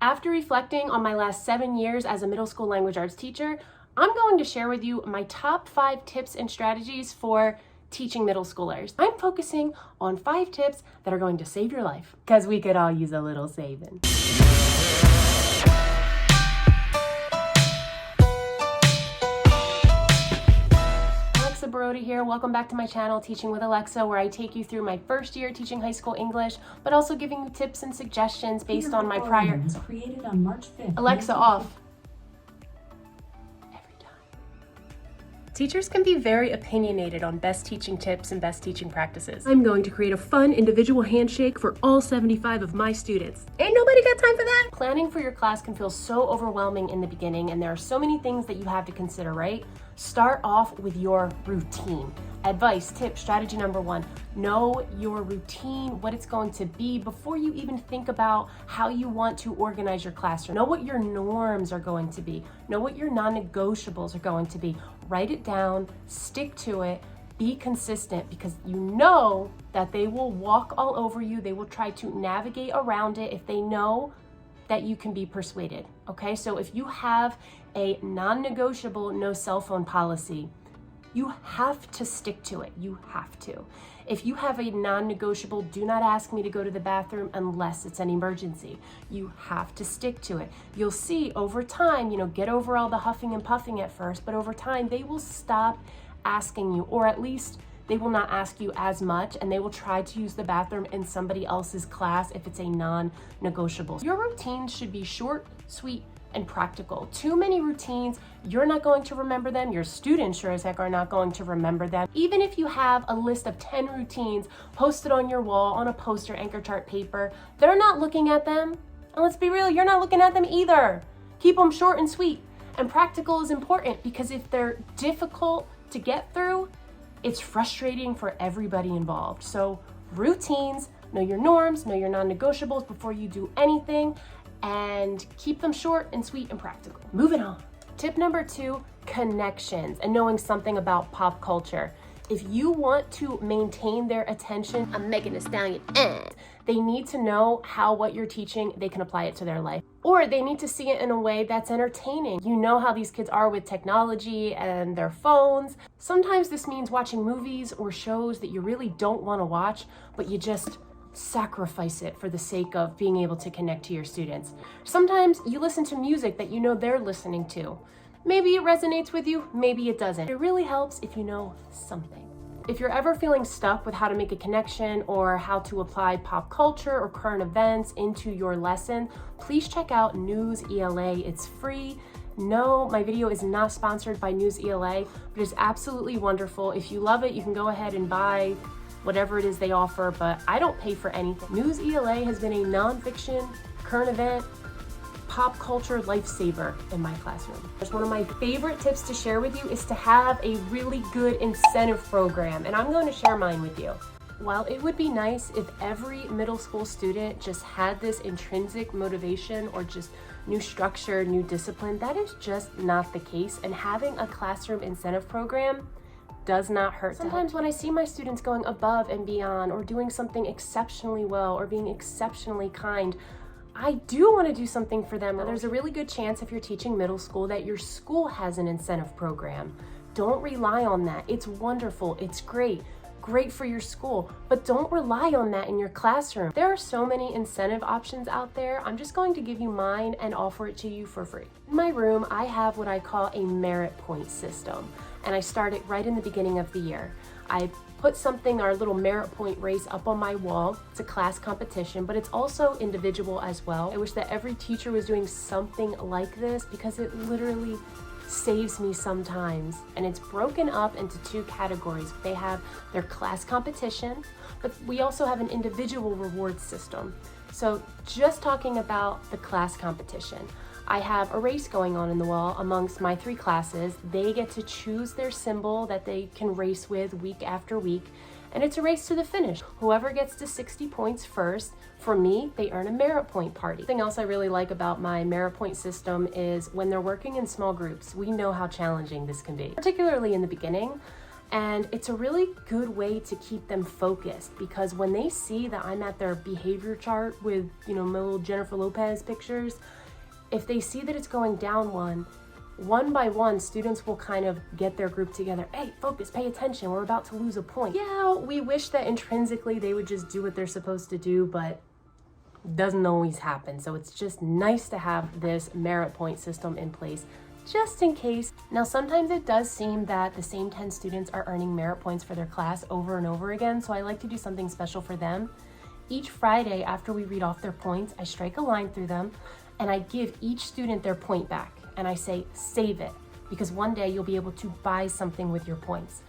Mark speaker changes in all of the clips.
Speaker 1: After reflecting on my last 7 years as a middle school language arts teacher, I'm going to share with you my top 5 tips and strategies for teaching middle schoolers. I'm focusing on 5 tips that are going to save your life, because we could all use a little saving. Alexa Brody here. Welcome back to my channel, Teaching with Alexa, where I take you through my first year teaching high school English, but also giving you tips and suggestions based on my prior...
Speaker 2: Created on March 5th.
Speaker 1: Alexa, off. Teachers can be very opinionated on best teaching tips and best teaching practices. I'm going to create a fun individual handshake for all 75 of my students. Ain't nobody got time for that. Planning for your class can feel so overwhelming in the beginning, and there are so many things that you have to consider, right? Start off with your routine. Advice, tip, strategy number 1, know your routine, what it's going to be before you even think about how you want to organize your classroom. Know what your norms are going to be. Know what your non-negotiables are going to be. Write it down, stick to it, be consistent, because you know that they will walk all over you. They will try to navigate around it if they know that you can be persuaded, okay? So if you have a non-negotiable no cell phone policy, you have to stick to it. You have to. If you have a non-negotiable, do not ask me to go to the bathroom unless it's an emergency, you have to stick to it. You'll see over time, get over all the huffing and puffing at first, but over time they will stop asking you, or at least they will not ask you as much, and they will try to use the bathroom in somebody else's class if it's a non-negotiable. Your routines should be short, sweet, and practical. Too many routines, you're not going to remember them. Your students sure as heck are not going to remember them. Even if you have a list of 10 routines posted on your wall on a poster anchor chart paper, they're not looking at them. And let's be real, you're not looking at them either. Keep them short and sweet. And practical is important, because if they're difficult to get through, it's frustrating for everybody involved. So routines, know your norms, know your non-negotiables before you do anything, and keep them short and sweet and practical. Moving on. Tip number 2, connections and knowing something about pop culture. If you want to maintain their attention, I'm Megan Thee Stallion, they need to know how what you're teaching, they can apply it to their life. Or they need to see it in a way that's entertaining. You know how these kids are with technology and their phones. Sometimes this means watching movies or shows that you really don't want to watch, but you just sacrifice it for the sake of being able to connect to your students. Sometimes you listen to music that you know they're listening to. Maybe it resonates with you, maybe it doesn't. It really helps if you know something. If you're ever feeling stuck with how to make a connection or how to apply pop culture or current events into your lesson, please check out News ELA. It's free. No, my video is not sponsored by News ELA, but it's absolutely wonderful. If you love it, you can go ahead and buy whatever it is they offer, but I don't pay for anything. News ELA has been a nonfiction, current event, pop culture lifesaver in my classroom. One of my favorite tips to share with you is to have a really good incentive program, and I'm going to share mine with you. While it would be nice if every middle school student just had this intrinsic motivation or just new structure, new discipline, that is just not the case, and having a classroom incentive program does not hurt. Sometimes when I see my students going above and beyond or doing something exceptionally well or being exceptionally kind, I do want to do something for them. There's a really good chance if you're teaching middle school that your school has an incentive program. Don't rely on that. It's wonderful. It's great for your school, but don't rely on that in your classroom. There are so many incentive options out there. I'm just going to give you mine and offer it to you for free. In my room, I have what I call a merit point system, and I start it right in the beginning of the year. I put something, our little merit point race, up on my wall. It's a class competition, but it's also individual as well. I wish that every teacher was doing something like this, because it literally saves me sometimes. And it's broken up into 2 categories. They have their class competition, but we also have an individual reward system. So just talking about the class competition, I have a race going on in the wall amongst my 3 classes. They get to choose their symbol that they can race with week after week, and it's a race to the finish. Whoever gets to 60 points first, for me, they earn a merit point party. Something else I really like about my merit point system is when they're working in small groups, we know how challenging this can be, particularly in the beginning. And it's a really good way to keep them focused, because when they see that I'm at their behavior chart with, my little Jennifer Lopez pictures, if they see that it's going down one by one, students will kind of get their group together. Hey, focus, pay attention, we're about to lose a point. Yeah, we wish that intrinsically they would just do what they're supposed to do, but doesn't always happen. So it's just nice to have this merit point system in place, just in case. Now, sometimes it does seem that the same 10 students are earning merit points for their class over and over again, so I like to do something special for them. Each Friday, after we read off their points, I strike a line through them, and I give each student their point back. And I say, save it, because one day you'll be able to buy something with your points.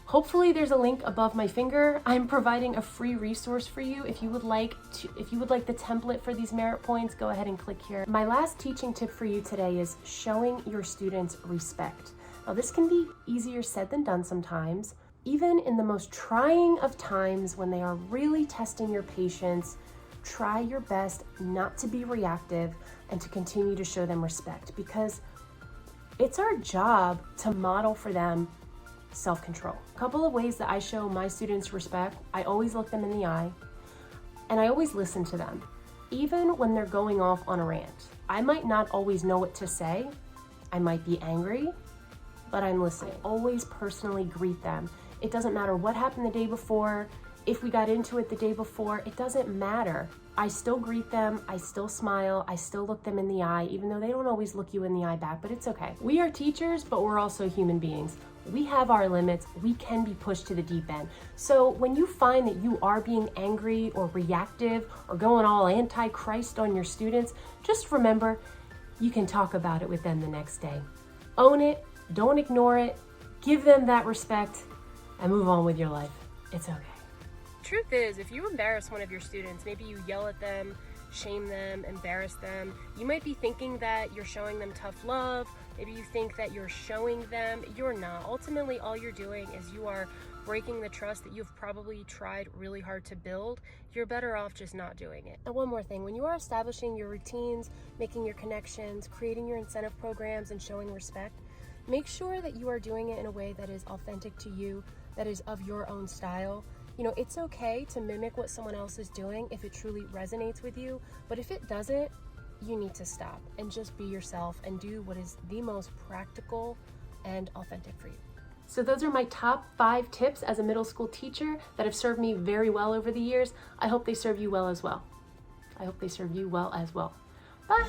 Speaker 1: Hopefully there's a link above my finger. I'm providing a free resource for you. If you would like the template for these merit points, go ahead and click here. My last teaching tip for you today is showing your students respect. Now, this can be easier said than done sometimes. Even in the most trying of times, when they are really testing your patience, try your best not to be reactive and to continue to show them respect, because it's our job to model for them self-control. A couple of ways that I show my students respect: I always look them in the eye, and I always listen to them. Even when they're going off on a rant, I might not always know what to say. I might be angry, but I'm listening. I always personally greet them. It doesn't matter what happened the day before. If we got into it the day before, it doesn't matter. I still greet them, I still smile, I still look them in the eye, even though they don't always look you in the eye back, but it's okay. We are teachers, but we're also human beings. We have our limits, we can be pushed to the deep end. So when you find that you are being angry or reactive or going all anti-Christ on your students, just remember, you can talk about it with them the next day. Own it, don't ignore it, give them that respect, and move on with your life. It's okay. Truth is, if you embarrass one of your students, maybe you yell at them, shame them, embarrass them, you might be thinking that you're showing them tough love. Maybe you think that you're showing them. You're not. Ultimately, all you're doing is you are breaking the trust that you've probably tried really hard to build. You're better off just not doing it. And one more thing, when you are establishing your routines, making your connections, creating your incentive programs, and showing respect, make sure that you are doing it in a way that is authentic to you, that is of your own style. It's okay to mimic what someone else is doing if it truly resonates with you, but if it doesn't, you need to stop and just be yourself and do what is the most practical and authentic for you. So those are my top 5 tips as a middle school teacher that have served me very well over the years. I hope they serve you well as well. Bye.